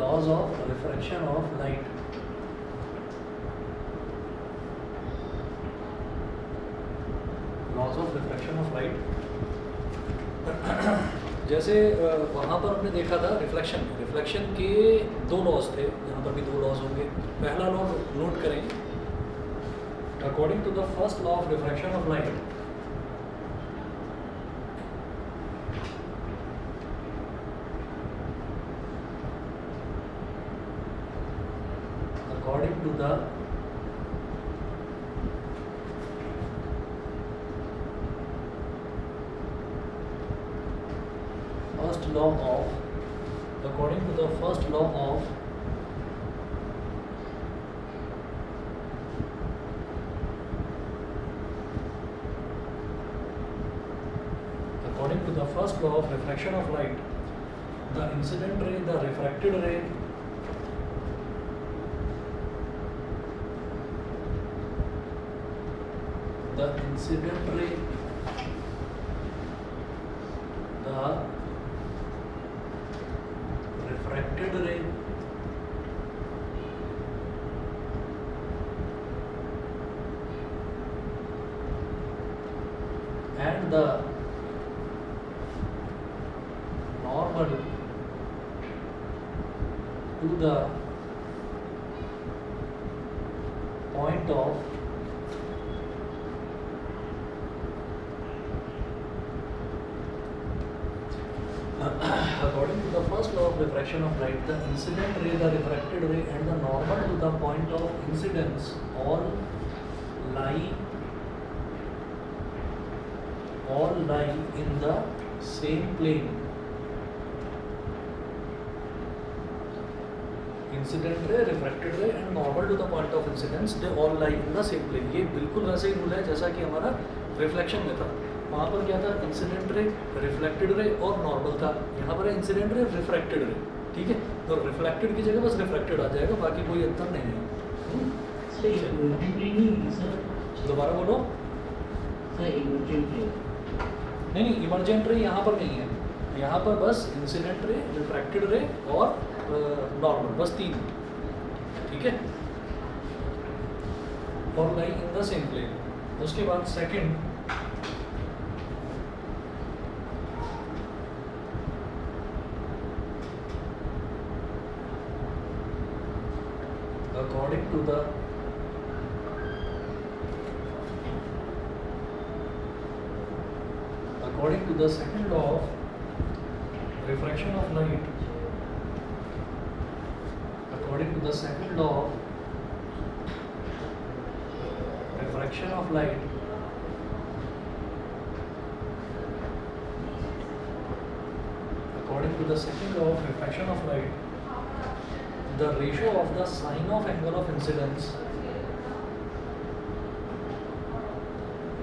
laws of refraction of light. Laws of refraction of light. जैसे वहाँ पर हमने देखा था रिफ्लेक्शन के दो लॉज थे, यहाँ पर भी दो लॉज होंगे. पहला लॉ नोट करें. According to the first law of refraction of light, according to the first law of according to the first law of according to the first law of refraction of light, the incident ray, the refracted ray, the incident ray, the refracted ray, and the normal to the point of according to the first law of refraction of light, the incident ray, the refracted ray, and the normal to the point of incidence all lie in the same plane. Incident ray, refracted ray, and normal to the point of incidence, they all lie in the same plane. ये बिल्कुल वैसे ही rule है जैसा कि हमारा reflection में था. वहाँ पर क्या था, इंसिडेंट रे, रिफ्लेक्टेड रे और नॉर्मल था. यहाँ पर है इंसिडेंट रे, रिफ्रैक्टेड रे. ठीक है, तो रिफ्लेक्टेड की जगह बस रिफ्रैक्टेड आ जाएगा, बाकी कोई अंतर नहीं है. दोबारा बोलो. नहीं, इमरजेंट रे यहाँ पर नहीं है. यहाँ पर बस इंसिडेंट रे, रिफ्रैक्टेड रे और नॉर्मल, बस तीन. ठीक है, और लाई इन द सेम प्लेन. उसके बाद second, according to the second law of refraction of light, according to the second law of refraction of light, according to the second law of refraction of light, the ratio of the sine of angle of incidence,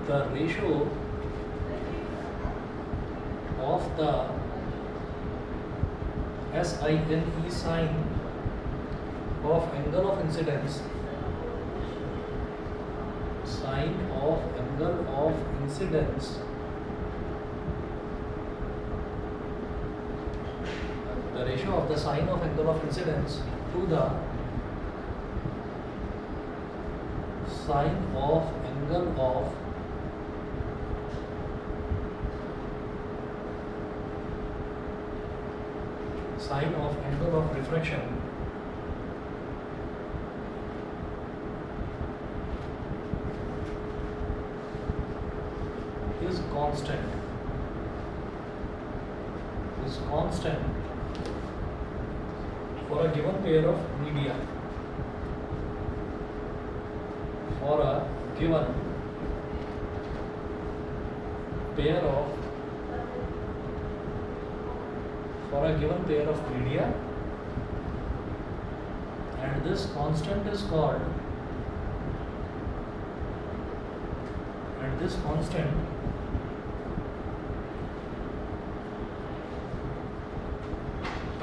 the ratio of the SINE sine of angle of incidence, sine of angle of incidence, the ratio of the sine of angle of incidence to the sine of angle of refraction is constant for a given pair of media, for a given pair of media, and this constant is called,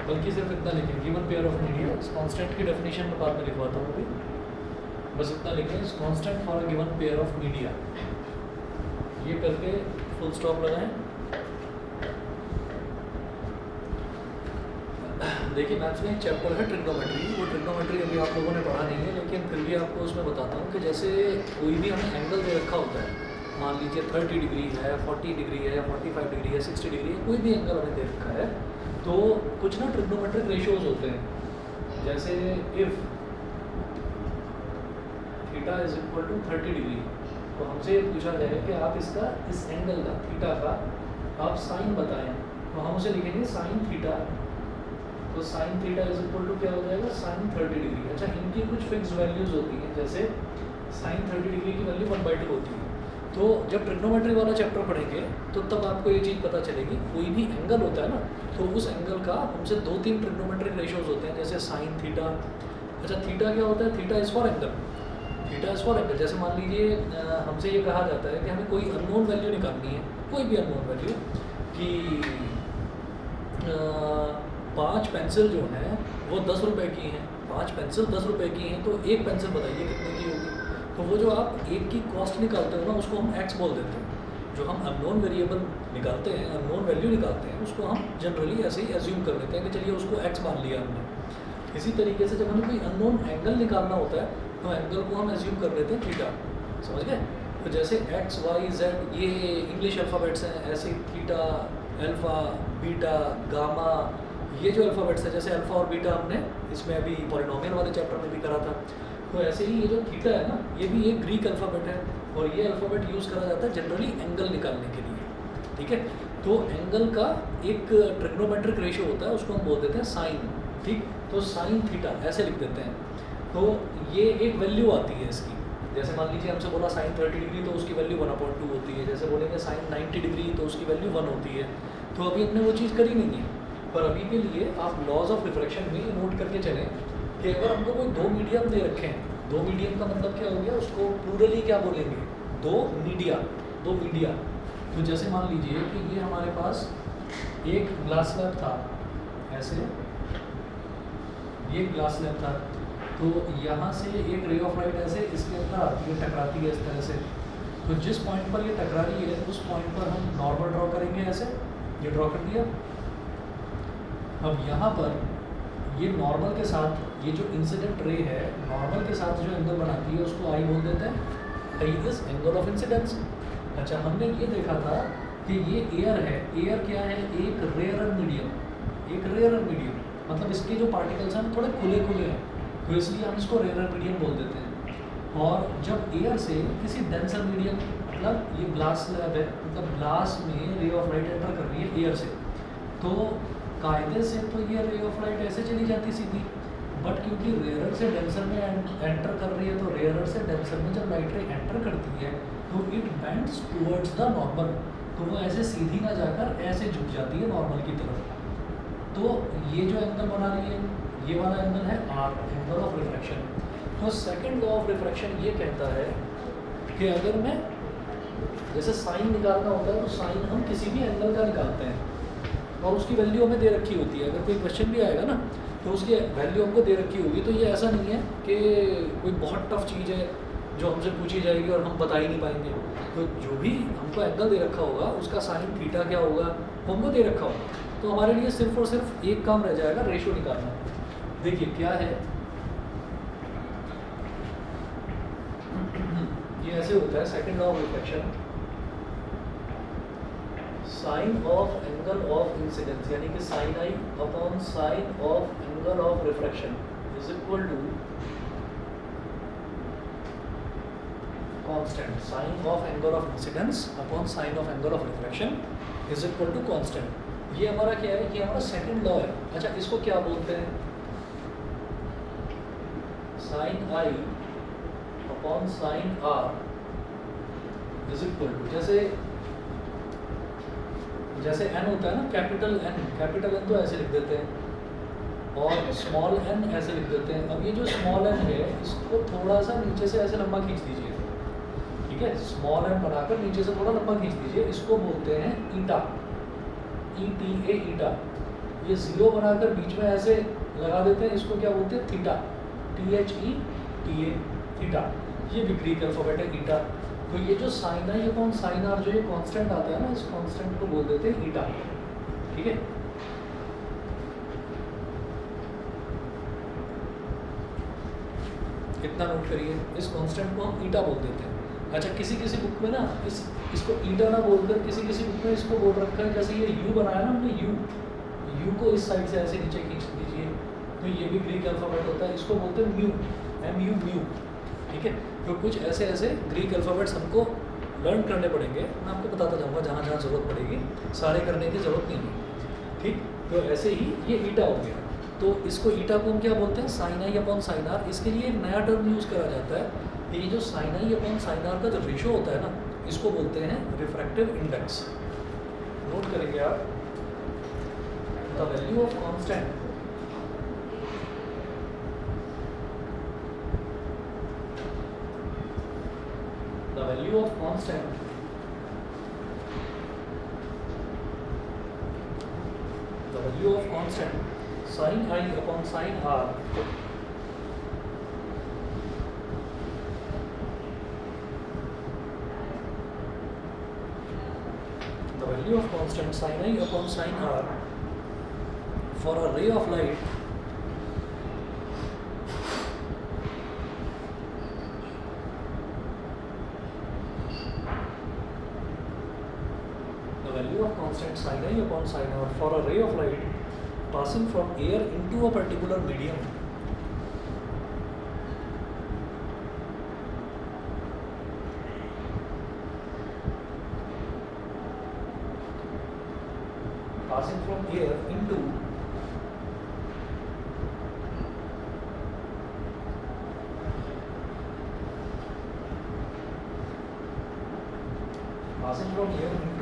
बल्कि सिर्फ इतना लिखें, given pair of media. इस constant की definition में बाद में लिखवाता हूँ अभी, बस इतना लिखें, इस constant for a given pair of media. ये करके फुल स्टॉप लगाएं. देखिए मैथ्स में एक चैप्टर है ट्रिग्नोमेट्री। वो ट्रिग्नोमेट्री अभी आप लोगों ने पढ़ा नहीं है, लेकिन फिर भी आपको उसमें बताता हूँ कि जैसे कोई भी हमें एंगल दे रखा होता है, मान लीजिए 30 डिग्री है, 40 डिग्री है, 45 डिग्री है, 60 डिग्री है, कोई भी एंगल हमें दे रखा है, तो कुछ ना ट्रिग्नोमेट्रिक रेशियोज होते हैं। जैसे if theta is equal to 30 degree, तो हमसे ये पूछा जाए कि आप इसका इस एंगल का थीटा का आप साइन बताएं, तो हम उसे लिखेंगे साइन थीटा। तो sine theta is equal to क्या हो जाएगा, साइन 30 डिग्री। अच्छा, इनकी कुछ फिक्स वैल्यूज होती हैं, जैसे साइन 30 डिग्री की वैल्यू 1/2 होती है। तो जब ट्रिग्नोमेट्री वाला चैप्टर पढ़ेंगे तो तब आपको ये चीज़ पता चलेगी। कोई भी एंगल होता है ना, तो उस एंगल का हमसे 2-3 ट्रिग्नोमेट्रिक रेशियोज होते हैं, जैसे साइन थीटा। अच्छा, थीटा क्या होता है, theta is for angle, theta is for angle. जैसे मान लीजिए हमसे ये कहा जाता है कि हमें कोई अननोन वैल्यू निकालनी है, कोई भी अननोन वैल्यू, कि 5 पेंसिल जो हैं वो 10 रुपये की हैं, 5 पेंसिल 10 रुपये की हैं, तो एक पेंसिल बताइए कितने की होगी। तो वो जो आप एक की कॉस्ट निकालते हो ना, उसको हम एक्स बोल देते हैं। जो हम अननोन वेरिएबल निकालते हैं, अननोन वैल्यू निकालते हैं, उसको हम जनरली ऐसे ही एज्यूम कर लेते हैं कि चलिए उसको एक्स मान लिया हमने। इसी तरीके से जब हमें कोई अननोन एंगल निकालना होता है, तो एंगल को हम एज्यूम कर लेते हैं थीटा। समझ गए? तो जैसे एक्स वाई जेड ये इंग्लिश अल्फ़ाबेट्स हैं, ऐसे थीटा, अल्फ़ा, बीटा, गामा, ये जो अल्फ़ाबेट्स है, जैसे अल्फ़ा और बीटा हमने इसमें अभी पॉलिनोमियल वाले चैप्टर में भी करा था। तो ऐसे ही ये जो थीटा है ना, ये भी एक ग्रीक अल्फ़ाबेट है, और ये अल्फ़ाबेट यूज़ करा जाता है जनरली एंगल निकालने के लिए। ठीक है, तो एंगल का एक ट्रिग्नोमेट्रिक रेशियो होता है, उसको हम बोल देते हैं साइन। ठीक, तो साइन थीटा ऐसे लिख देते हैं। तो ये एक वैल्यू आती है इसकी। जैसे मान लीजिए हमसे बोला साइन 30 डिग्री, तो उसकी वैल्यू 1/2 होती है। जैसे बोलेंगे साइन 90 डिग्री, तो उसकी वैल्यू 1 होती है। तो अभी हमने वो चीज़ करी नहीं है, पर अभी के लिए आप लॉज ऑफ रिफ्रैक्शन में नोट करके चलें कि अगर हमको कोई 2 मीडियम दे रखे हैं, 2 मीडियम का मतलब क्या हो गया, उसको प्लूरली क्या बोलेंगे, 2 मीडिया, 2 मीडिया। तो जैसे मान लीजिए कि ये हमारे पास एक ग्लास स्लैब था, ऐसे ये ग्लास स्लैब था, तो यहाँ से एक रे ऑफ लाइट ऐसे इसके अंदर आती है, टकराती है इस तरह से। तो जिस पॉइंट पर ये टकरा रही है, उस पॉइंट पर हम नॉर्मल ड्रॉ करेंगे, ऐसे ये ड्रॉ कर दिया। अब यहाँ पर ये नॉर्मल के साथ ये जो इंसिडेंट रे है, नॉर्मल के साथ जो एंगल बनाती है, उसको आई बोल देते हैं। I is angle of incidence. अच्छा, हमने ये देखा था कि ये एयर है। एयर क्या है, एक रेयरर मीडियम, एक रेयरर मीडियम, मतलब इसके जो पार्टिकल्स हैं थोड़े खुले खुले हैं, तो इसलिए हम इसको रेयरर मीडियम बोल देते हैं। और जब एयर से किसी डेंसर मीडियम, मतलब ये ग्लास स्लैब है, मतलब ग्लास में रे ऑफ लाइट एंटर कर रही है एयर से, तो कायदे से तो ये रे ऑफ लाइट ऐसे चली जाती सीधी, बट क्योंकि रेयरर से डेंसर में एंटर कर रही है, तो रेयरर से डेंसर में जब लाइट रे एंटर करती है, तो it bends towards the normal, तो वो ऐसे सीधी ना जाकर ऐसे झुक जाती है नॉर्मल की तरफ। तो ये जो एंगल बना रही है, ये वाला एंगल है आर, एंगल ऑफ रिफ्रैक्शन। तो सेकंड लॉ ऑफ रिफ्रैक्शन ये कहता है कि अगर मैं जैसे साइन निकालना होता है, तो साइन हम किसी भी एंगल का निकालते हैं और उसकी वैल्यू हमें दे रखी होती है। अगर कोई क्वेश्चन भी आएगा ना, तो उसकी वैल्यू हमको दे रखी होगी। तो ये ऐसा नहीं है कि कोई बहुत टफ चीज़ है जो हमसे पूछी जाएगी और हम बता ही नहीं पाएंगे। तो जो भी हमको एंगल दे रखा होगा, उसका साइन थीटा क्या होगा, वो हमको दे रखा होगा। तो हमारे लिए सिर्फ और सिर्फ एक काम रह जाएगा, रेशो निकालना। देखिए क्या है, ये ऐसे होता है second law of refraction, sine of angle of incidence, यानी कि sine i upon sine of angle of refraction is equal to constant. Sine of angle of incidence upon sine of angle of refraction is equal to constant. ये हमारा क्या है, कि हमारा second law है। अच्छा, इसको क्या बोलते हैं, sine i upon sine r is equal to, जैसे एन होता है ना, कैपिटल एन तो ऐसे लिख देते हैं और स्मॉल एन ऐसे लिख देते हैं। अब ये जो स्मॉल एन है, इसको थोड़ा सा नीचे से ऐसे लंबा खींच दीजिए, ठीक है, स्मॉल एन बनाकर नीचे से थोड़ा लंबा खींच दीजिए। इसको बोलते हैं ईटा, ETA ईटा। ये जीरो बनाकर बीच में ऐसे लगा देते हैं, इसको क्या बोलते हैं, थीटा, THETA, थीटा। ये भी ग्रीक अल्फाबेट है, ईटा। तो ये जो sine i upon sine r, जो ये कांस्टेंट आता है ना, इस कांस्टेंट को बोल देते हैं ईटा। ठीक है, इतना नोट करिए, इस कांस्टेंट को हम ईटा बोल देते हैं। अच्छा, किसी किसी बुक में ना इसको ईटा ना बोलकर किसी किसी बुक में इसको बोल रखा है, जैसे ये यू बनाया ना हमने, यू को इस साइड से ऐसे नीचे खींच दीजिए, तो ये भी ग्रीक अल्फ़ाबेट होता है, इसको बोलते हैं म्यू, MU। ठीक है, तो कुछ ऐसे ऐसे ग्रीक अल्फ़ाबेट्स हमको लर्न करने पड़ेंगे, मैं आपको बताता जाऊँगा जहाँ जहाँ ज़रूरत पड़ेगी, सारे करने की ज़रूरत नहीं है। ठीक, तो ऐसे ही ये ईटा हो गया, तो इसको ईटा को हम क्या बोलते हैं, sine i upon sine r. इसके लिए एक नया टर्म यूज़ करा जाता है, ये जो sine i upon sine r का जो रेशो होता है ना, इसको बोलते हैं रिफ्रैक्टिव इंडेक्स। नोट करेंगे आप, the value of constant the value of constant sin I upon sin R the value of constant sin I upon sin R for a ray of light constant sin I upon sin R for a ray of light passing from air into a particular medium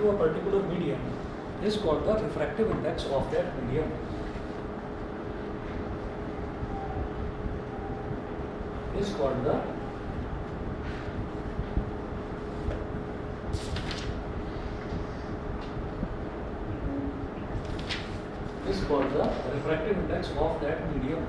a particular medium is called the refractive index of that medium. Is called the refractive index of that medium.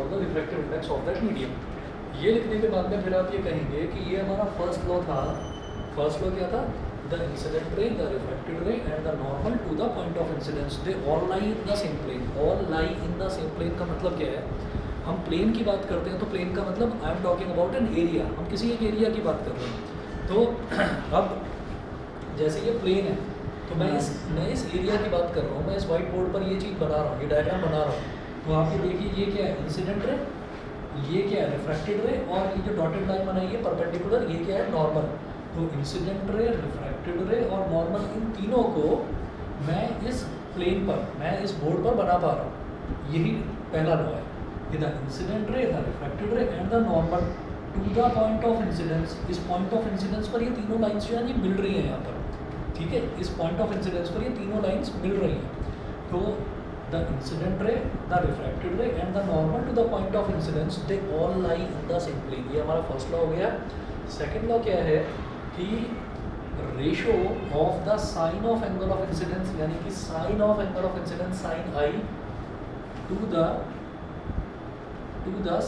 The refractive index of that medium. ये लिखने के बाद में फिर आप ये कहेंगे कि ये हमारा फर्स्ट लॉ था। फर्स्ट लॉ क्या था? The incident ray, the refracted ray and the normal to the point of incidence they all lie in the same plane. All lie in the same plane का मतलब क्या है? हम plane की बात करते हैं तो प्लेन का मतलब I am talking about an area, हम किसी एक एरिया की बात कर रहे हैं। तो अब जैसे ये प्लेन है तो मैं इस एरिया की बात कर रहा हूँ, मैं इस वाइट बोर्ड पर ये चीज़ बना रहा हूँ, ये डायग्राम बना रहा हूँ। तो आप ये देखिए, ये क्या है? इंसिडेंट रे, ये क्या है? रिफ्रैक्टेड रे, और ये जो डॉटेड लाइन बनाई है परपेंडिकुलर, ये क्या है? नॉर्मल। तो इंसिडेंट रे, रिफ्रैक्टेड रे और नॉर्मल, इन तीनों को मैं इस प्लेन पर, मैं इस बोर्ड पर बना पा रहा हूँ। यही पहला लॉ है कि the incident ray, the refracted ray and the normal to the point of incidence. इस पॉइंट ऑफ इंसिडेंस पर ये तीनों लाइन्स जो है ये मिल रही हैं यहाँ पर, ठीक है? इस पॉइंट ऑफ इंसिडेंस पर ये तीनों लाइन्स मिल रही हैं। तो the incident ray, the refracted ray and the normal to the point of incidence, they all lie in the same plane। ये हमारा फर्स्ट लॉ हो गया। सेकंड लॉ क्या है कि ratio of the sine of angle of incidence, यानी कि sine of angle of incidence sine i to the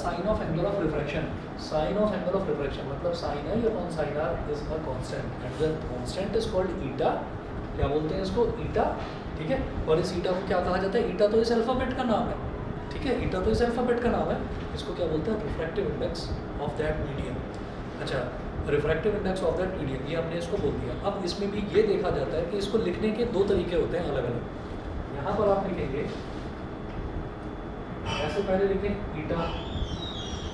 sine of angle of refraction. Sine of angle of refraction मतलब sine i upon sine r is a constant and the constant is called eta. क्या बोलते हैं इसको? ईटा, ठीक है? और इस ईटा को क्या कहा जाता है? ईटा तो इस अल्फ़ाबेट का नाम है, ठीक है? ईटा तो इस अल्फ़ाबेट का नाम है। इसको क्या बोलते हैं? Refractive index of that medium. अच्छा, refractive index of that medium, ये हमने इसको बोल दिया। अब इसमें भी ये देखा जाता है कि इसको लिखने के दो तरीके होते हैं अलग अलग। यहाँ पर आप लिखेंगे ऐसे, पहले लिखें ईटा,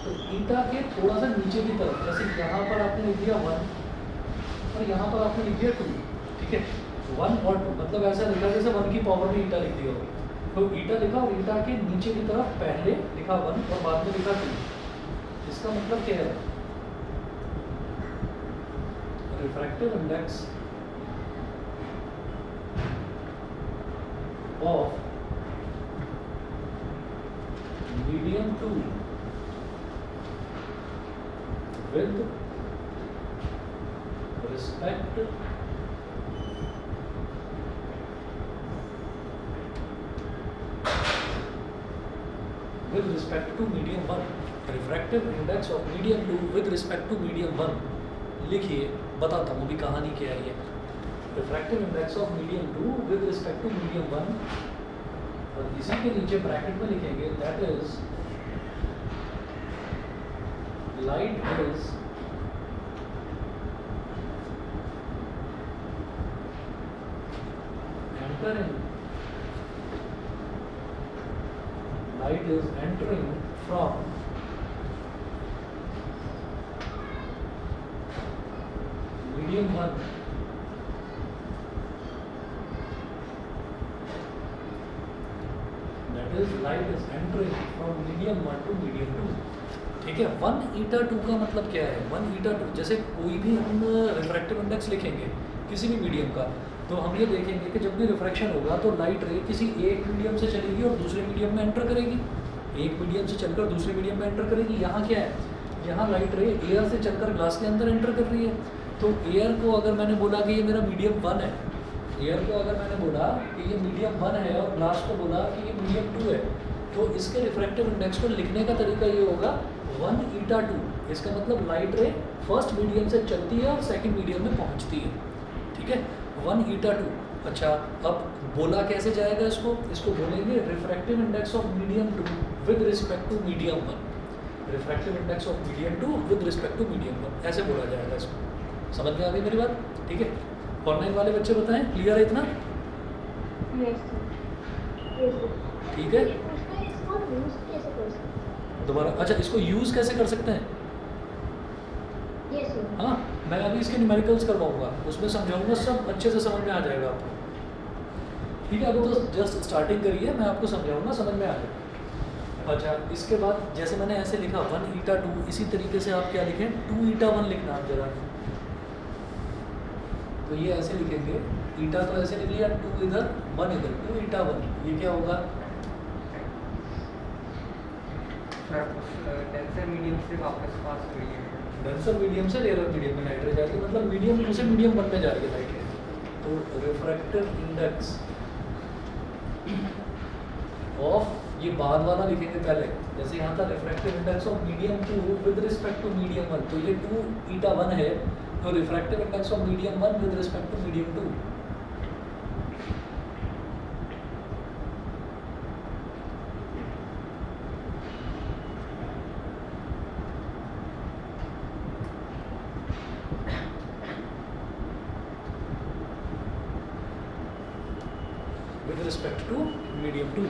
तो ईटा के थोड़ा सा नीचे की तरफ, जैसे यहाँ पर आपने लिख दिया 1 और यहाँ पर आपने लिख दिया 2, ठीक है? 1 और 2 मतलब ऐसा लिखा जैसे 1 की पावर में ईटा लिख दिया होगा। तो ईटा लिखा और ईटा के नीचे की तरफ पहले लिखा 1 और बाद में लिखा 2। इसका मतलब क्या है? Refractive index of medium 2 with respect with respect to medium 1. Refractive index of medium 2 with respect to medium 1. लिखिए, बताता हूँ अभी कहानी क्या है ये. Refractive index of medium 2 with respect to medium 1, और इसी के नीचे ब्रैकेट में लिखेंगे that is light is entering, light is entering from medium 1 that is light is entering from medium 1 to medium 2. ठीक है. 1 eta 2 का मतलब क्या है? 1 eta 2 जैसे कोई भी हम रिफ्रैक्टिव इंडेक्स लिखेंगे किसी भी मीडियम का, तो हम ये देखेंगे कि जब भी रिफ्रैक्शन होगा तो लाइट रे किसी एक मीडियम से चलेगी और दूसरे मीडियम में एंटर करेगी. एक मीडियम से चलकर दूसरे मीडियम में एंटर करेगी. यहाँ क्या है? यहाँ लाइट रे एयर से चलकर ग्लास के अंदर एंटर कर रही है. तो एयर को अगर मैंने बोला कि ये मेरा मीडियम 1 है, एयर को अगर मैंने बोला कि ये मीडियम 1 है और ग्लास को बोला कि ये मीडियम 2 है, तो इसके रिफ्रैक्टिव इंडेक्स को लिखने का तरीका ये होगा 1 eta 2. इसका मतलब लाइट रे फर्स्ट मीडियम से चलती है और सेकेंड मीडियम में पहुँचती है. ठीक है. 1 eta 2. अच्छा, अब बोला कैसे जाएगा इसको? इसको बोलेंगे refractive index of medium 2 with respect to medium 1. Refractive index of medium 2 with respect to medium 1, ऐसे बोला जाएगा इसको. समझ में आ गई मेरी बात? ठीक है. ऑनलाइन वाले बच्चे बताएं, क्लियर है इतना? ठीक है. दोबारा. अच्छा, इसको यूज़ कैसे कर सकते हैं? हाँ, मैं अभी इसके न्यूमेरिकल्स करवाऊंगा, उसमें समझाऊंगा, सब अच्छे से समझ में आ जाएगा आपको. ठीक है. अभी तो जस्ट स्टार्टिंग करिए, मैं आपको समझाऊंगा, समझ में आ जाएगा. अच्छा, इसके बाद जैसे मैंने ऐसे लिखा 1 eta 2, इसी तरीके से आप क्या लिखें? 2 eta 1 लिखना आप जरा. तो ये ऐसे लिखेंगे, ईटा तो ऐसे लिख लिया, 2 इधर 1 इधर, 2 eta 1. ये क्या होगा? डेंसर मीडियम से वापस पास हुई है. डेंसर मीडियम से रेयर मीडियम में लाइट रे जा रही है, मतलब मीडियम 2 से मीडियम 1 में जा रही है लाइट रे. तो रिफ्रैक्टिव इंडेक्स ऑफ, ये बाद वाला लिखेंगे पहले, जैसे यहाँ था refractive index of medium 2 with respect to medium 1, तो ये 2 eta 1 है. तो refractive index of medium 1 with respect to medium 2. with respect to medium 2.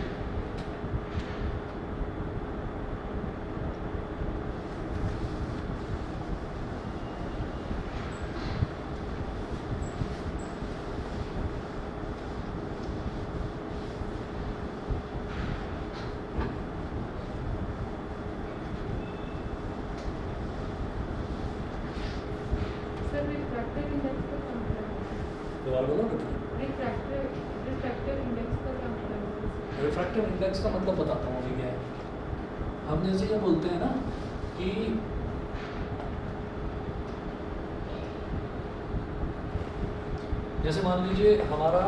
दोबारा बोलो. रिफ्रैक्टिव इंडेक्स का मतलब बताता हूँ अभी क्या है. हम जैसे ये बोलते हैं ना कि जैसे मान लीजिए हमारा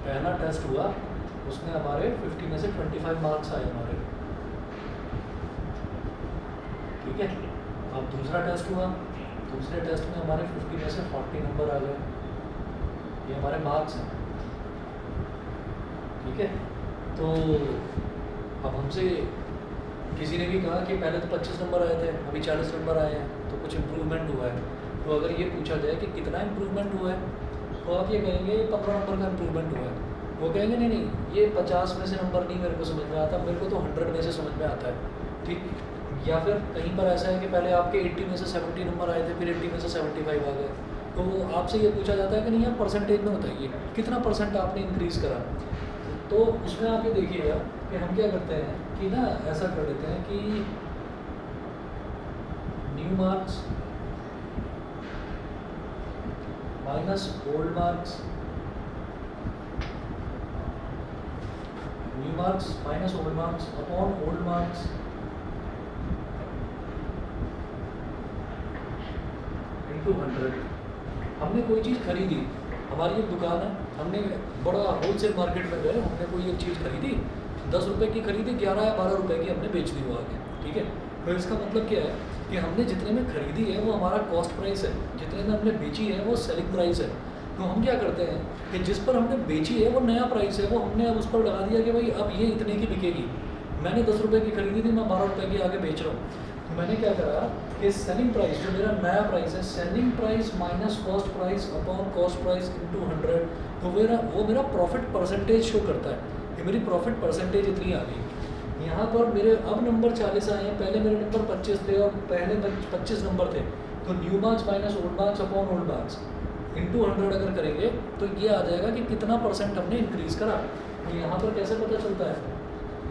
पहला टेस्ट हुआ, उसमें हमारे 50 में से 25 मार्क्स आए हमारे. ठीक है. अब दूसरा टेस्ट हुआ, दूसरे टेस्ट में हमारे 50 में से 40 नंबर आ गए. ये हमारे मार्क्स हैं. ठीक है. तो अब हमसे किसी ने भी कहा कि पहले तो 25 नंबर आए थे, अभी 40 नंबर आए हैं, तो कुछ इम्प्रूवमेंट हुआ है. तो अगर ये पूछा जाए कि कितना इम्प्रूवमेंट हुआ है, तो आप ये कहेंगे 15 नंबर का इम्प्रूवमेंट हुआ है. वो कहेंगे नहीं नहीं, ये 50 में से नंबर नहीं मेरे को समझ में आता, मेरे को तो 100 में से समझ में आता है. ठीक. या फिर कहीं पर ऐसा है कि पहले आपके 80 में से 70 नंबर आए थे, फिर 80 में से 75 आ गए. तो आपसे ये पूछा जाता है कि नहीं आप परसेंटेज में बताइए कितना परसेंट आपने इंक्रीज़ करा. तो उसमें आप ये देखिएगा कि हम क्या करते हैं कि ना ऐसा कर देते हैं कि new marks minus old marks, new marks minus old marks upon old marks into 100. हमने कोई चीज़ खरीदी, हमारी एक दुकान है, हमने बड़ा होलसेल मार्केट में गए, हमने कोई एक चीज़ खरीदी, 10 रुपये की खरीदी, 11 या 12 रुपये की हमने बेच दी वो आगे, ठीक है। तो इसका मतलब क्या है कि हमने जितने में खरीदी है वो हमारा कॉस्ट प्राइस है, जितने में हमने बेची है वो सेलिंग प्राइस है। तो हम क्या करते हैं कि जिस पर हमने बेची है वो नया प्राइस है, वो हमने अब उस पर लगा दिया कि भाई अब ये इतने की बिकेगी। मैंने 10 रुपये की खरीदी थी, मैं 12 रुपये की आगे बेच रहा हूँ। तो मैंने क्या करा कि सेलिंग प्राइस जो मेरा नया प्राइस है, selling price minus cost price upon cost price into 100, तो वो मेरा प्रॉफिट परसेंटेज शो करता है कि मेरी प्रॉफिट परसेंटेज इतनी आ गई। यहाँ पर मेरे अब नंबर 40 आए हैं, पहले मेरे नंबर 25 थे और पहले 25 नंबर थे। तो new marks minus old marks upon old marks into 100 अगर करेंगे तो ये आ जाएगा कि कितना परसेंट हमने इंक्रीज़ करा। तो यहाँ पर कैसे पता चलता है,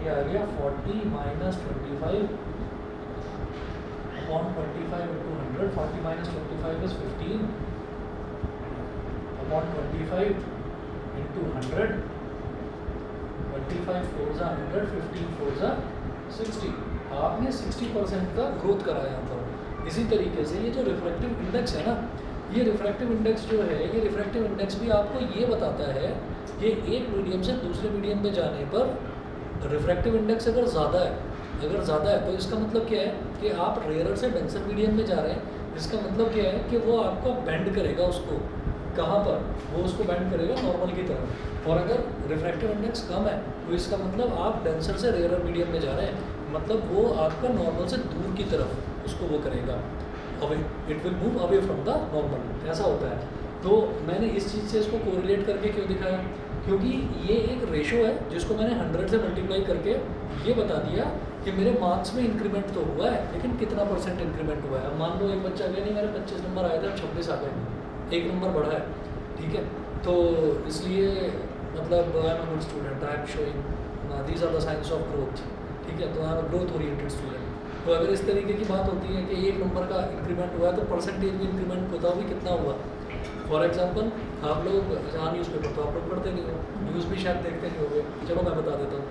ये आ गया 40 minus 25 upon 25 into 100, 40 minus 25 is 15 upon 25 into 100, 25 4 जा 100, 15 4 जा 60। आपने 60% का ग्रोथ करा है यहाँ पर। इसी तरीके से ये जो रिफ्रैक्टिव इंडेक्स है ना, ये रिफ्रैक्टिव इंडेक्स जो है, ये रिफ्रैक्टिव इंडेक्स भी आपको ये बताता है कि एक मीडियम से दूसरे मीडियम में जाने पर रिफ्रैक्टिव इंडेक्स अगर ज़्यादा है तो इसका मतलब क्या है कि आप रेयर से डेंसर मीडियम में जा रहे हैं। इसका मतलब क्या है कि वो आपको बेंड करेगा, उसको कहाँ पर, वो उसको बेंड करेगा नॉर्मल की तरफ। और अगर रिफ्रैक्टिव इंडेक्स कम है तो इसका मतलब आप डेंसर से रेयर मीडियम में जा रहे हैं, मतलब वो आपका नॉर्मल से दूर की तरफ उसको वो करेगा, away, it will move away from the normal, ऐसा होता है। तो मैंने इस चीज़ से इसको कोरिलेट करके क्यों दिखाया, क्योंकि ये एक रेशो है जिसको मैंने 100 से मल्टीप्लाई करके ये बता दिया कि मेरे मार्क्स में इंक्रीमेंट तो हुआ है, लेकिन कितना परसेंट इंक्रीमेंट हुआ है। अब मान लो एक बच्चा गया, नहीं मेरे 25 नंबर आए थे, 26 आ गए, एक नंबर बढ़ा है, ठीक है। तो इसलिए मतलब I am a good student, I am showing these are the science of growth, ठीक है। तो I am a growth oriented student. तो अगर इस तरीके की बात होती है कि एक नंबर का इंक्रीमेंट हुआ है तो परसेंटेज भी इंक्रीमेंट होता हुआ कितना हुआ। फॉर एग्जांपल आप लोग जहाँ न्यूज़पेपर तो आप लोग पढ़ते नहीं हो, न्यूज़ भी शायद देखते नहीं होंगे, चलो मैं बता देता हूँ।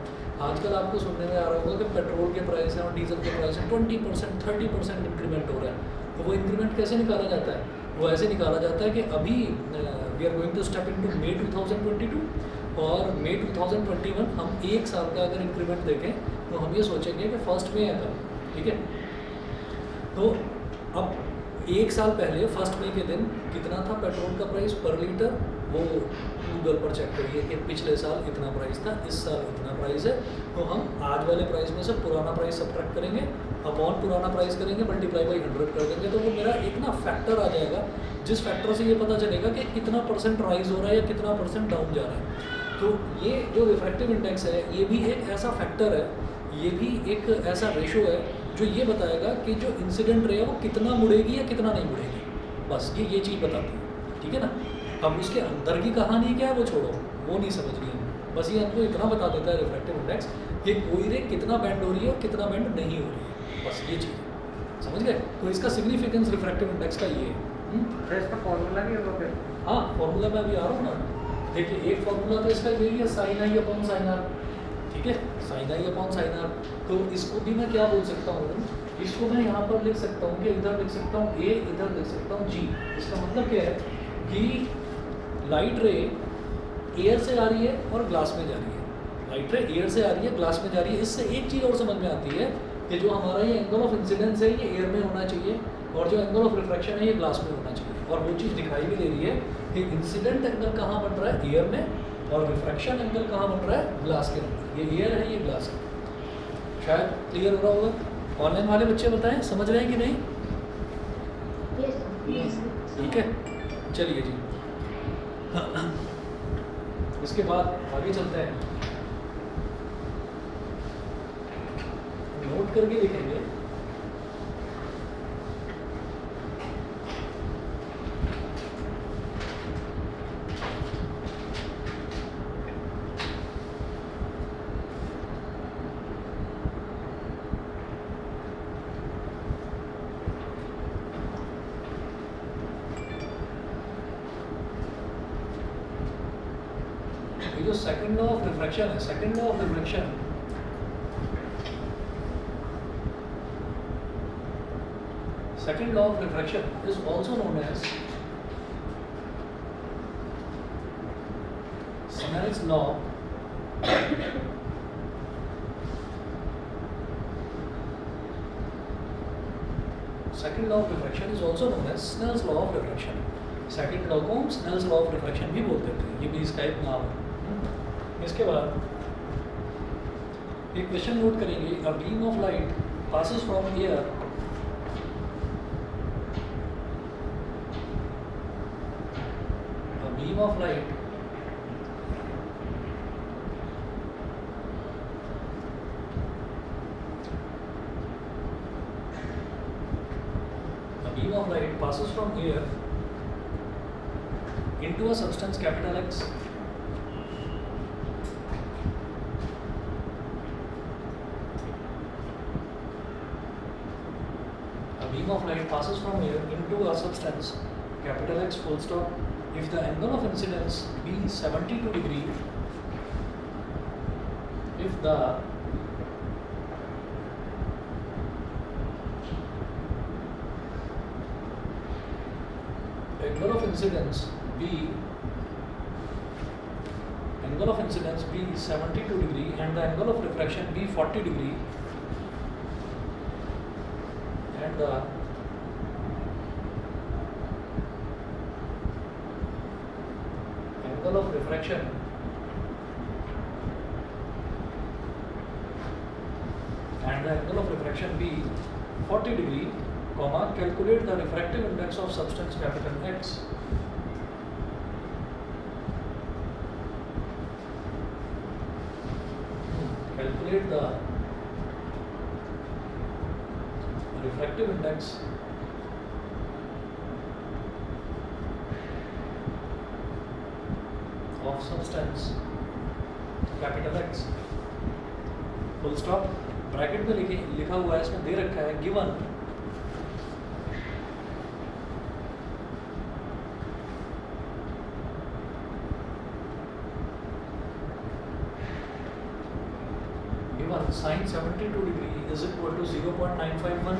आजकल आपको सुनने में आ रहा होगा कि पेट्रोल के प्राइस हैं और डीजल के प्राइस हैं 20% 30% इंक्रीमेंट हो रहा है। तो वो इंक्रीमेंट कैसे निकाला जाता है, वो ऐसे निकाला जाता है कि अभी we are going to step into May 2022 और मई 2021, हम एक साल का अगर इंक्रीमेंट देखें तो हम ये सोचेंगे कि फर्स्ट में है कल, ठीक है। तो अब एक साल पहले फर्स्ट मई के दिन कितना था पेट्रोल का प्राइस पर लीटर, वो गूगल पर चेक करिए कि पिछले साल इतना प्राइस था, इस साल इतना प्राइस है। तो हम आज वाले प्राइस में से पुराना प्राइस सब्ट्रैक्ट करेंगे, अपॉन पुराना प्राइस करेंगे, मल्टीप्लाई बाई 100 कर देंगे, तो वो मेरा एक ना फैक्टर आ जाएगा, जिस फैक्टर से ये पता चलेगा कि कितना परसेंट राइज हो रहा है या कितना परसेंट डाउन जा रहा है। तो ये जो रिफ्रैक्टिव इंडेक्स है, ये भी एक ऐसा फैक्टर है, ये भी एक ऐसा रेशो है जो ये बताएगा कि जो इंसिडेंट रे है वो कितना मुड़ेगी या कितना नहीं मुड़ेगी। बस ये चीज़ बताती है, ठीक है ना। अब उसके अंदर की कहानी क्या है वो छोड़ो, वो नहीं समझ गए, बस ये हमको इतना बता देता है रिफ्रैक्टिव इंडेक्स कि कोई रे कितना बेंड हो रही है और कितना बेंड नहीं हो रही है, बस ये चीज़ समझ गए। तो इसका सिग्निफिकेंस रिफ्रैक्टिव इंडेक्स का ये है। तो इसका फॉर्मूला भी होगा फिर? हाँ, फॉर्मूला मैं अभी आ रहा हूँ ना। देखिए एक फॉर्मूला तो इसका यही है, sine i upon sine r, ठीक है, sine i upon sine r. तो इसको भी मैं क्या बोल सकता हूँ, इसको मैं यहाँ पर लिख सकता हूँ कि इधर लिख सकता हूँ ए, इधर लिख सकता हूँ जी। इसका मतलब क्या है कि लाइट रे एयर से आ रही है और ग्लास में जा रही है, लाइट रे एयर से आ रही है, ग्लास में जा रही है। इससे एक चीज़ और समझ में आती है कि जो हमारा ये एंगल ऑफ इंसिडेंस है ये एयर में होना चाहिए और जो एंगल ऑफ रिफ्रैक्शन है ये ग्लास में होना चाहिए। और वो चीज़ दिखाई भी दे रही है कि इंसिडेंट एंगल कहाँ बन रहा है, एयर में, और रिफ्रैक्शन एंगल कहाँ बन रहा है, ग्लास के अंदर। ये एयर है, ये ग्लास है। शायद क्लियर हो रहा होगा। ऑनलाइन वाले बच्चे बताएं समझ रहे हैं कि नहीं? ठीक है, चलिए जी। इसके बाद आगे चलते हैं, नोट करके लिखेंगे। ये जो सेकंड लॉ ऑफ रिफ्रैक्शन है, second law of refraction, second law of refraction is also known as Snell's law second law of refraction is also known as Snell's law of refraction. Second law को हम Snell's law of refraction भी बोल देते हैं, ये भी इसका एक नाम है। इसके बाद एक क्वेश्चन नोट करेंगे, a beam of light passes from here a beam of light passes from here into a substance capital X. A beam of light passes from here into a substance capital X full stop. If the angle of incidence be 72 degree, if the angle of incidence be 72 degree and the angle of refraction be 40 degree and the angle of refraction be 40 degree, comma, calculate the refractive index of substance capital X. Calculate the refractive index of substance capital X. Full stop. Bracket में लिखा हुआ है, इसमें दे रखा है given sin 72 degree is equal to 0.951.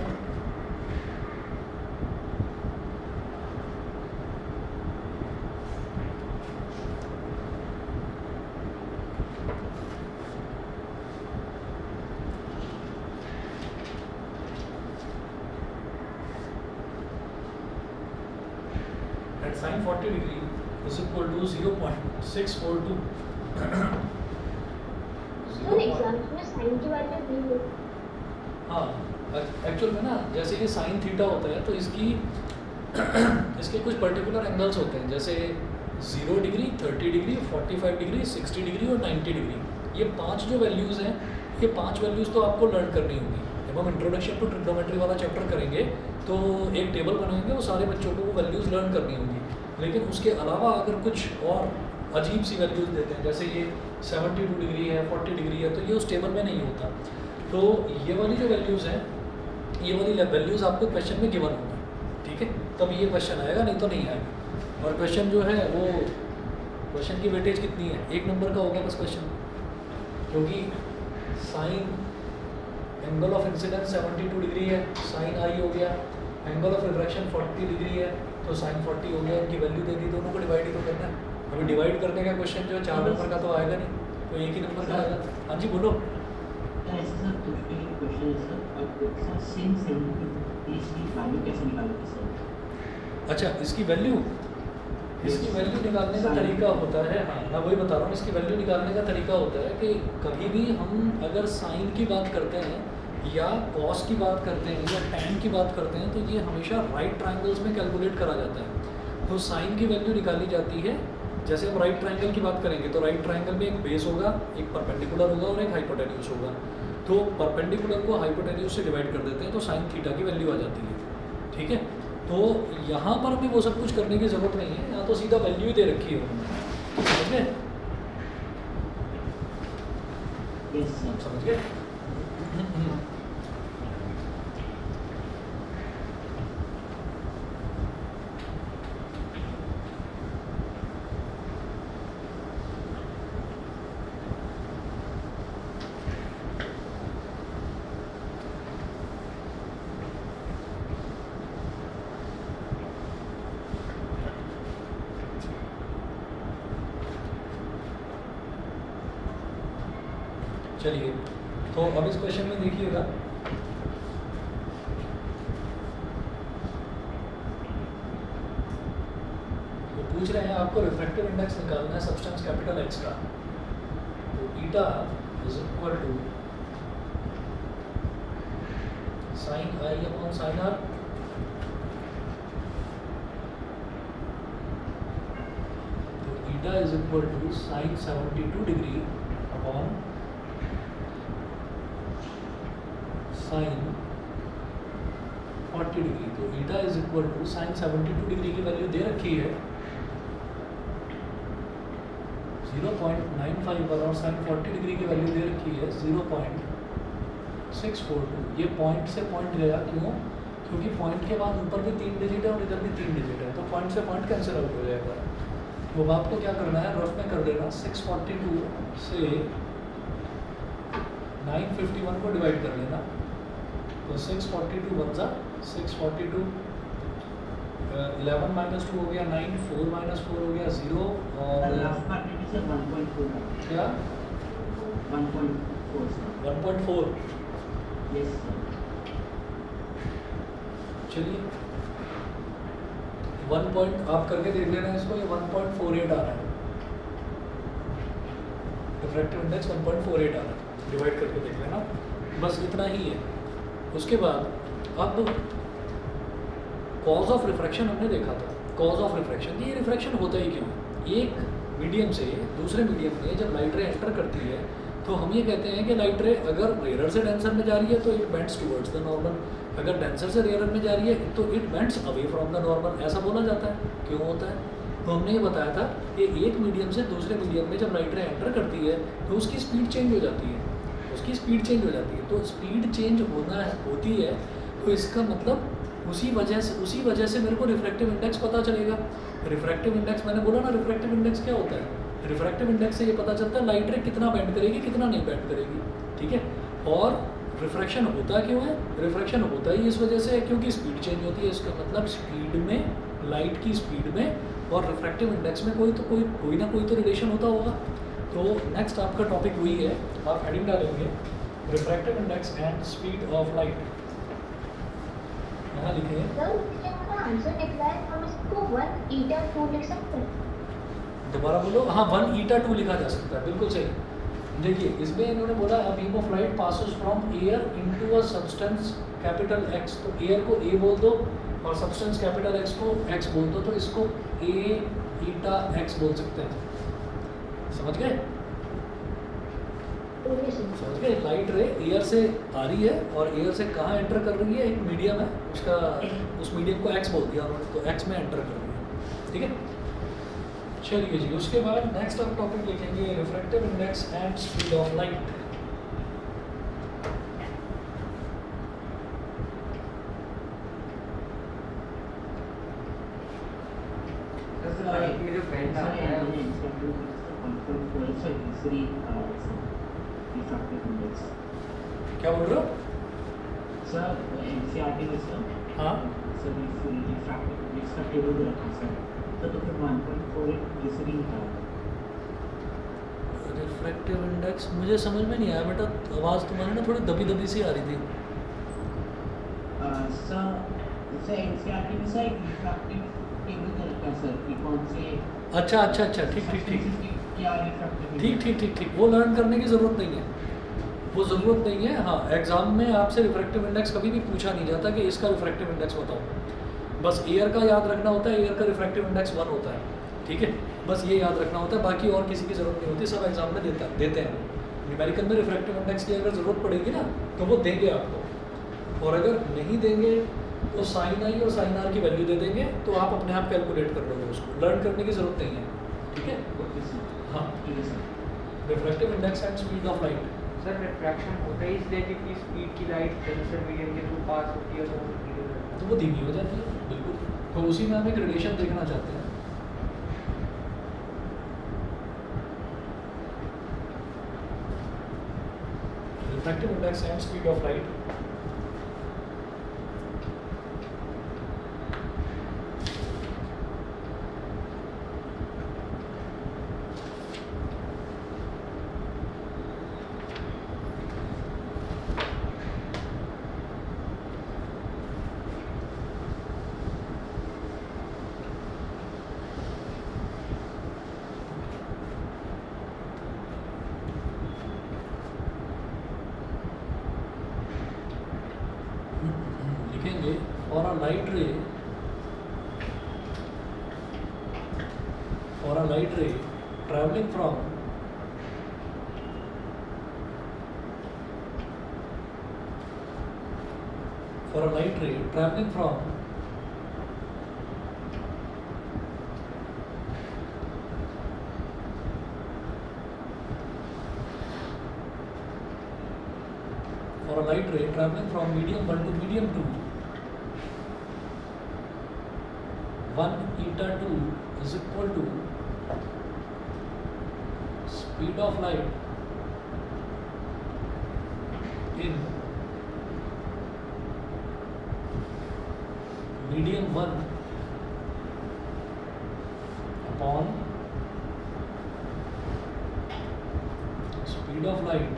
And sin 40 degree is equal to 0.642. हाँ, actual में ना जैसे ये साइन थीटा होता है तो इसके कुछ पर्टिकुलर एंगल्स होते हैं, जैसे 0 डिग्री, 30 डिग्री, 45 डिग्री, 60 डिग्री और 90 डिग्री। ये 5 जो वैल्यूज़ हैं, ये 5 वैल्यूज़ तो आपको लर्न करनी होगी। जब हम इंट्रोडक्शन टू ट्रिग्नोमेट्री वाला चैप्टर करेंगे तो एक टेबल बनाएंगे, वो सारे बच्चों को वो वैल्यूज़ लर्न करनी होगी। लेकिन उसके अलावा अगर कुछ और अजीब सी वैल्यूज़ देते हैं, जैसे ये 72 डिग्री है, 40 डिग्री है, तो ये उस टेबल में नहीं होता। तो ये वाली जो वैल्यूज़ हैं, ये वाली वैल्यूज़ आपको क्वेश्चन में गिवन होगी, ठीक है? तब ये क्वेश्चन आएगा, नहीं तो नहीं आएगा। और क्वेश्चन जो है वो क्वेश्चन की वेटेज कितनी है, 1 नंबर का होगा बस क्वेश्चन, क्योंकि sign angle of incidence 72 degree है, साइन आई हो गया, एंगल ऑफ रिफ्रैक्शन 40 डिग्री है, तो साइन 40 हो गया, इनकी वैल्यू दे दी, दोनों को डिवाइड ही तो करना है। अभी डिवाइड करने का क्वेश्चन जो है 4 नंबर का तो आएगा नहीं, तो 1 ही नंबर का आएगा। हाँ जी बोलो। अच्छा, इसकी वैल्यू निकालने का तरीका होता है, हाँ मैं वही बता रहा हूँ, इसकी वैल्यू निकालने का तरीका होता है कि कभी भी हम अगर साइन की बात करते हैं या कॉस की बात करते हैं या टैन की बात करते हैं, तो ये हमेशा राइट ट्रायंगल्स में कैलकुलेट करा जाता है। तो साइन की वैल्यू निकाली जाती है, जैसे हम राइट ट्रायंगल की बात करेंगे तो राइट ट्रायंगल में एक बेस होगा, एक परपेंडिकुलर होगा और एक हाइपोटेन्यूज होगा। तो परपेंडिकुलर को हाइपोटेन्यूज से डिवाइड कर देते हैं तो साइन थीटा की वैल्यू आ जाती है, ठीक है? तो यहाँ पर भी वो सब कुछ करने की ज़रूरत नहीं है, यहाँ तो सीधा वैल्यू ही दे रखी है उन्होंने, समझ गए? समझ गए? चलिए, तो अब इस क्वेश्चन में देखिएगा, वो पूछ रहे हैं आपको रिफ्रैक्टिव इंडेक्स निकालना है सब्सटेंस कैपिटल एक्स का। तो eta is equal to sine i upon sine r. तो eta is equal to sine 72 degree upon sine 40 degree. तो eta is equal to sine 72 degree की वैल्यू दे रखी है 0.95 पर और साइन 40 डिग्री की वैल्यू दे रखी है 0.642। ये पॉइंट से पॉइंट गया, क्यों? क्योंकि पॉइंट के बाद ऊपर भी 3 डिजिट है और इधर भी 3 डिजिट है, तो पॉइंट से पॉइंट कैंसिल आउट हो जाएगा। तो आपको क्या करना है, रफ में कर देना, 642 से 951 को डिवाइड कर लेना। तो 642 बन जा 642, 11 माइनस 2 हो गया 9, 4 माइनस 4 हो गया 0, और लास्ट पार्ट में सर 1.4 क्या 1.4 सर 1.4। Yes sir. चलिए 1 पॉइंट आप करके देख लेना इसको, ये 1.48 आ रहा है, रिफ्रैक्टिव इंडेक्स 1.48 आ रहा है, डिवाइड करके देख लेना, बस इतना ही है। उसके बाद अब कॉज ऑफ रिफ्रैक्शन हमने देखा था। कॉज ऑफ रिफ्रैक्शन, ये रिफ्रैक्शन होता ही क्यों? एक मीडियम से दूसरे मीडियम में जब लाइट रे एंटर करती है तो हम ये कहते हैं कि लाइट रे अगर रेयर से डेंसर में जा रही है तो it bends towards the normal, अगर डेंसर से रेयर में जा रही है तो it bends away from the normal. ऐसा बोला जाता है, क्यों होता है? तो हमने ये बताया था कि एक मीडियम से दूसरे मीडियम में जब लाइट रे एंटर करती है तो उसकी स्पीड चेंज हो जाती है, उसकी स्पीड चेंज हो जाती है। तो स्पीड चेंज होती है तो इसका मतलब उसी वजह से मेरे को रिफ्रैक्टिव इंडेक्स पता चलेगा। रिफ्रैक्टिव इंडेक्स, मैंने बोला ना रिफ्रैक्टिव इंडेक्स क्या होता है, रिफ्रैक्टिव इंडेक्स से ये पता चलता है लाइट रे कितना बेंड करेगी कितना नहीं बेंड करेगी, ठीक है। और रिफ्रैक्शन होता क्यों है? रिफ्रैक्शन होता ही इस वजह से है क्योंकि स्पीड चेंज होती है। इसका मतलब स्पीड में, लाइट की स्पीड में और रिफ्रैक्टिव इंडेक्स में कोई ना कोई तो रिलेशन होता होगा। तो नेक्स्ट आपका टॉपिक वही है, आप हेडिंग डालेंगे refractive index and speed of light. यहाँ लिखे आंसर निकला है, हम इसको 1 ईटा 2 लिख सकते हैं। दोबारा बोलो। हाँ, 1 ईटा 2 लिखा जा सकता है, बिल्कुल सही। देखिए इसमें इन्होंने बोला a beam of light passes from air into a substance capital x. तो एयर को ए बोल दो और सब्सटेंस कैपिटल एक्स को एक्स बोल दो, तो इसको ए ईटा एक्स बोल सकते हैं। समझ गए? समझ गए? लाइट रे एयर से आ रही है और एयर से कहाँ एंटर कर रही है, एक मीडियम है उसका, उस मीडियम को एक्स बोल दिया उन्होंने, तो एक्स में एंटर कर रही है, ठीक है। चलिए जी, उसके बाद नेक्स्ट आप टॉपिक लिखेंगे refractive index and speed of light. Sir light में जो बेंड आता है क्या बोल रहे हो? सर एनसीईआरटी में सर हाँ सर इसका टेबल दे रखा है सर, तो फिर 1.48 ग्लिसरीन का रिफ्रैक्टिव इंडेक्स मुझे समझ में नहीं आया बेटा, आवाज़ तुम्हारी ना थोड़ी दबी दबी सी आ रही थी। सर एनसीईआरटी में सर रिफ्रैक्टिव टेबल दे रखा है सर कि कौन से अच्छा, ठीक क्या रिफ्रैक्टिव ठीक, वो लर्न करने की ज़रूरत नहीं है, वो ज़रूरत नहीं है। हाँ, एग्ज़ाम में आपसे रिफ्रैक्टिव इंडेक्स कभी भी पूछा नहीं जाता कि इसका रिफ्रैक्टिव इंडेक्स बताओ, बस एयर का याद रखना होता है, एयर का रिफ्रैक्टिव इंडेक्स 1 होता है, ठीक है, बस ये याद रखना होता है, बाकी और किसी की ज़रूरत नहीं होती, सब एग्जाम में देते हैं। न्यूमेरिकल में रिफ्रैक्टिव इंडेक्स की अगर ज़रूरत पड़ेगी ना तो वो देंगे आपको, और अगर नहीं देंगे तो साइन आई और साइन आर की वैल्यू दे देंगे, तो आप अपने आप कैलकुलेट कर लोगे, उसको लर्न करने की ज़रूरत नहीं है, ठीक है। हाँ, refractive index and speed of light. Sir refraction होता ही इसलिए क्योंकि स्पीड की लाइट सेंसर मीडियम के थ्रू पास होती है तो वो धीमी हो जाती है, बिल्कुल। तो उसी में हम एक रिलेशन देखना चाहते हैं। Refractive index and speed of light. for a light ray traveling from medium 1 to medium 2, 1 eta 2 is equal to speed of light in medium 1 upon speed of light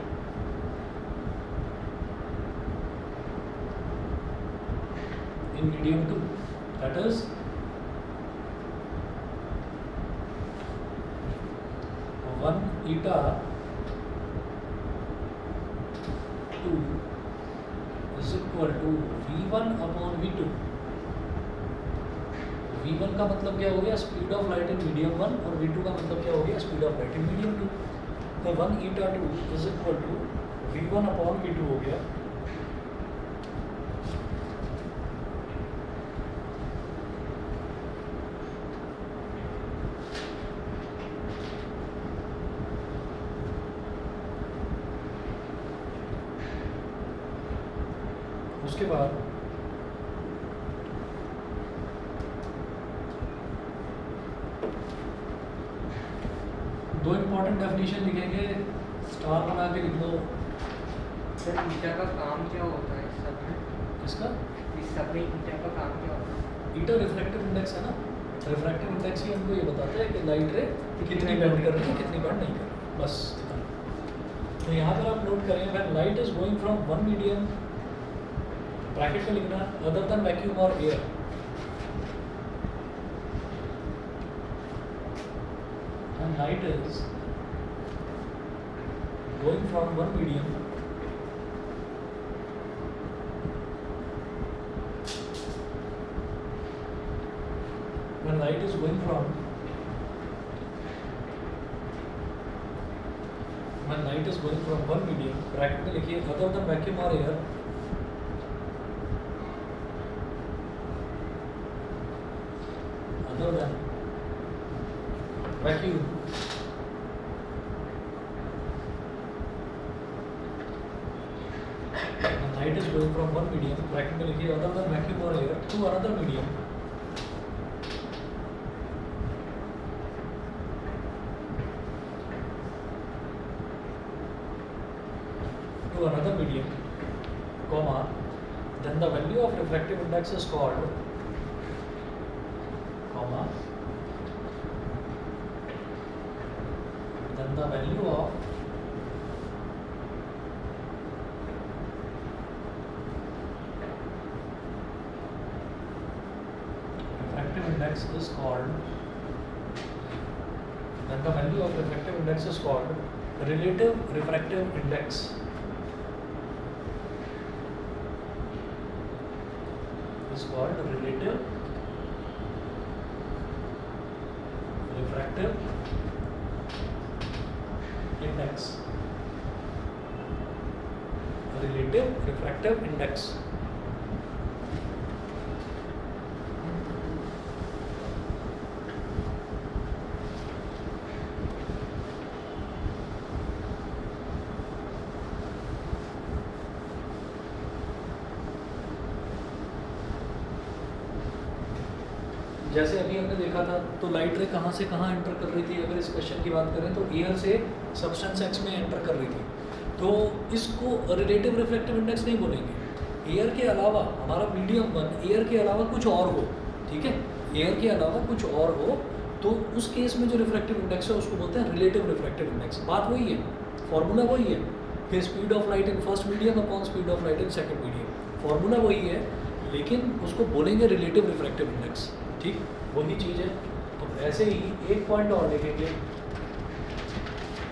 in medium 2, that is one eta 2 is equal to V1 upon V2. V1 का मतलब क्या हो गया, speed of light in medium 1, और V2 का मतलब क्या हो गया, speed of light in medium 2. तो 1 eta 2 is equal to V1 upon V2 हो गया. उसके बाद दो इम्पोर्टेंट डेफिनेशन लिखेंगे, स्टार बना के लिख लो. सर ईटा का काम क्या होता है इस सब में? इसका इस सब में ईटा का काम क्या होता है? ईटा रिफ्रैक्टिव इंडेक्स है ना. रिफ्रैक्टिव इंडेक्स ही हमको ये बताता है कि लाइट रे कितनी बेंड कर रही है, कितनी बेंड नहीं कर रही, बस इतना. तो यहाँ पर आप नोट करें, when light is going from one medium, bracket में लिखना अदर देन वैक्यूम और air, and light is going from one medium when light is going from one medium, bracket में लिखिए अदर देन वैक्यूम और air, other than vacuum and light is going from one medium, bracket में लिखिए other than vacuum or air, to another medium, comma, then the value of refractive index is called, comma, then the value of refractive index is called, then the value of refractive index is called relative refractive index. Is called relative refractive index. Relative refractive index. जैसे अभी हमने देखा था, तो light रे कहाँ से कहाँ एंटर कर रही थी, अगर इस क्वेश्चन की बात करें तो एयर से सब्सटेंस एक्स में एंटर कर रही थी. तो इसको रिलेटिव रिफ्लेक्टिव इंडेक्स नहीं बोलेंगे. एयर के अलावा हमारा मीडियम वन एयर के अलावा कुछ और हो, ठीक है, एयर के अलावा कुछ और हो, तो उस केस में जो रिफ्रैक्टिव इंडेक्स है उसको बोलते हैं रिलेटिव रिफ्रैक्टिव इंडेक्स. बात वही है, फॉर्मूला वही है कि speed of light in first medium upon speed of light in second medium. Formula वही है, लेकिन उसको बोलेंगे रिलेटिव रिफ्रैक्टिव इंडेक्स. ठीक, वही चीज़ है. तो ऐसे ही एक पॉइंट और देखेंगे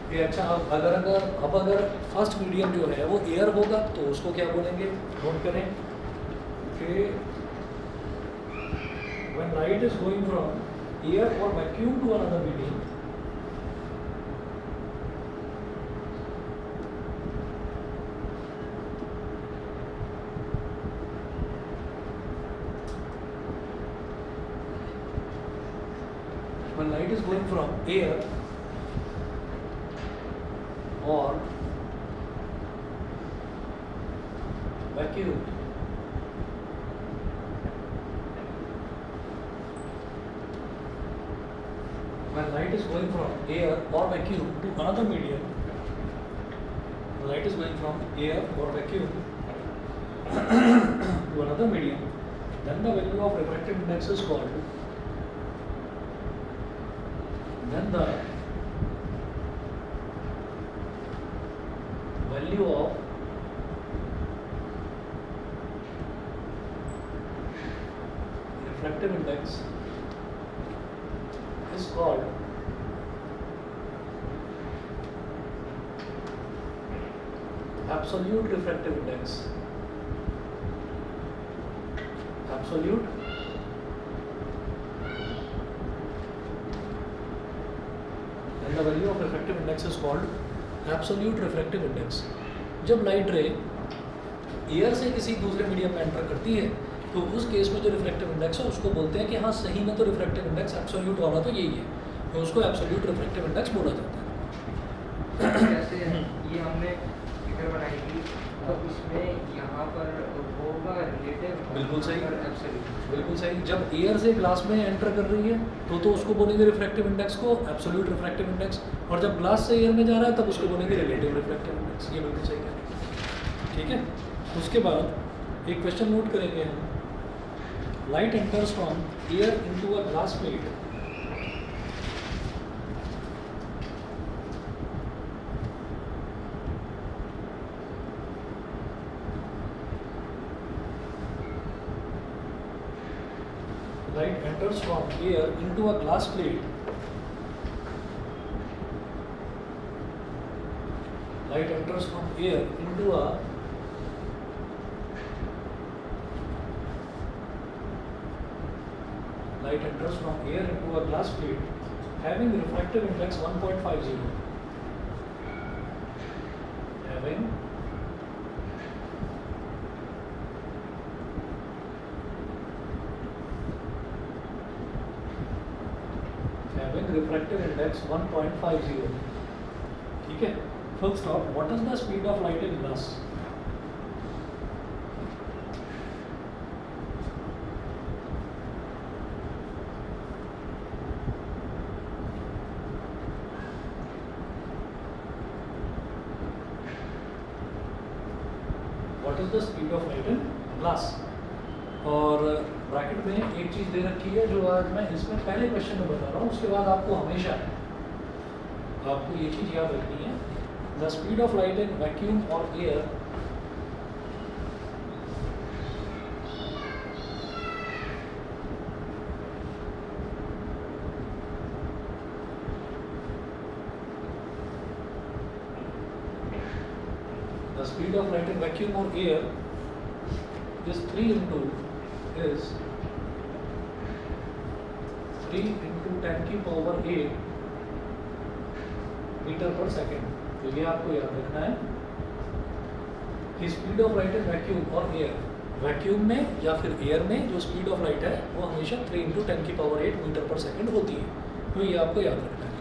कि अच्छा अगर फर्स्ट मीडियम जो है वो एयर होगा तो उसको क्या बोलेंगे, नोट करें कि when light is going from air or vacuum to another medium, when light is going from air or vacuum when light is going from air or vacuum to another medium, light is going from air or vacuum to another medium, then the value of refractive index is called, then the value of refractive index is called absolute refractive index. Absolute and the value of refractive index is called absolute refractive index. जब light रे air से किसी दूसरे medium में enter करती है तो उस केस में जो रिफ्रैक्टिव इंडेक्स है उसको बोलते हैं कि हाँ सही में तो रिफ्रैक्टिव इंडेक्स एब्सोल्यूट वाला तो यही है, तो उसको एब्सोल्यूट रिफ्रैक्टिव इंडेक्स बोला जाता है। जैसे ये हमने फिगर बनाई थी तो इसमें यहाँ पर होगा रिलेटिव, बिल्कुल सही, एब्सोल्यूट। बिल्कुल सही। जब एयर से ग्लास में एंटर कर रही है तो उसको बोलेंगे रिफ्रैक्टिव इंडेक्स को एब्सोल्यूट रिफ्रैक्टिव इंडेक्स, और जब ग्लास से एयर में जा रहा है तब उसको बोलेंगे रिलेटिव रिफ्रैक्टिव इंडेक्स। ये बिल्कुल सही है, ठीक है। उसके बाद एक क्वेश्चन नोट करेंगे हम, light enters from air into a glass plate, light enters from air into a glass plate, light enters from air into a light enters from air into a glass plate having refractive index 1.50, having refractive index 1.50, ठीक है। Full stop. What is the speed of light in glass? What is the speed of light in glass? और bracket में एक चीज़ दे रखी है जो आज मैं इसमें पहले क्वेश्चन में बता रहा हूँ, उसके बाद आपको हमेशा आपको ये चीज़ याद रखनी है, the speed of light in vacuum और air the speed of light in vacuum और एयर is 3 into 10 की पावर 8 मीटर पर सेकेंड। तो ये आपको याद रखना है कि speed of light in vacuum और एयर, वैक्यूम में या फिर एयर में जो स्पीड ऑफ लाइट है वो हमेशा 3 into 10 की पावर 8 मीटर पर सेकेंड होती है। तो ये आपको याद रखना है।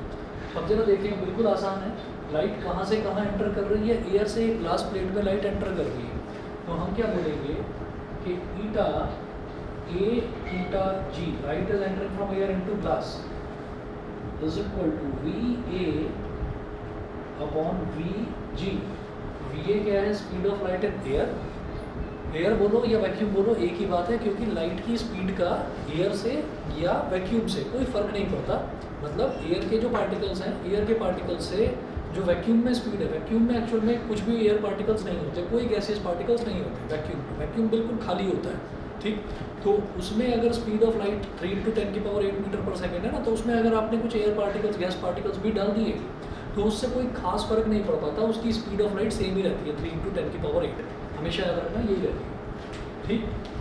अब जरा देखिए, बिल्कुल आसान है, लाइट कहाँ से कहाँ एंटर कर रही है, एयर से ग्लास प्लेट में लाइट एंटर कर रही है, तो हम क्या बोलेंगे कि eta A eta G, light is entering from air into glass, is equal to VA upon VG। VA क्या है? Speed of light in air, air बोलो या वैक्यूम बोलो एक ही बात है, क्योंकि लाइट की स्पीड का एयर से या वैक्यूम से कोई फर्क नहीं पड़ता। मतलब एयर के जो पार्टिकल्स हैं, एयर के पार्टिकल्स से जो वैक्यूम में स्पीड है, वैक्यूम में एक्चुअल में कुछ भी एयर पार्टिकल्स नहीं होते, कोई गैसियस पार्टिकल्स नहीं होते वैक्यूम में, वैक्यूम बिल्कुल खाली होता है, ठीक। तो उसमें अगर स्पीड ऑफ लाइट 3 into 10 की पावर 8 मीटर पर सेकेंड है ना, तो उसमें अगर आपने कुछ एयर पार्टिकल्स, गैस पार्टिकल्स भी डाल दिए तो उससे कोई खास फर्क नहीं पड़ पाता, उसकी स्पीड ऑफ लाइट सेम ही रहती है, 3 into 10 की पावर 8 हमेशा याद रखना यही रहती है, ठीक।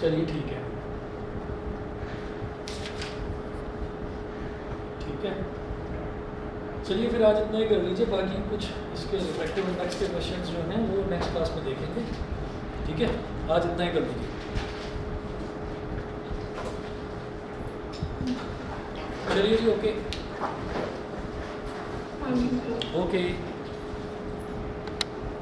चलिए ठीक है, ठीक है। चलिए फिर आज इतना ही कर लीजिए, बाकी कुछ इसके रिफ्रैक्टिव इंडेक्स के क्वेश्चंस जो हैं वो नेक्स्ट क्लास में देखेंगे, ठीक है। आज इतना ही कर लीजिए। चलिए जी, ओके थैंक यू। ओके।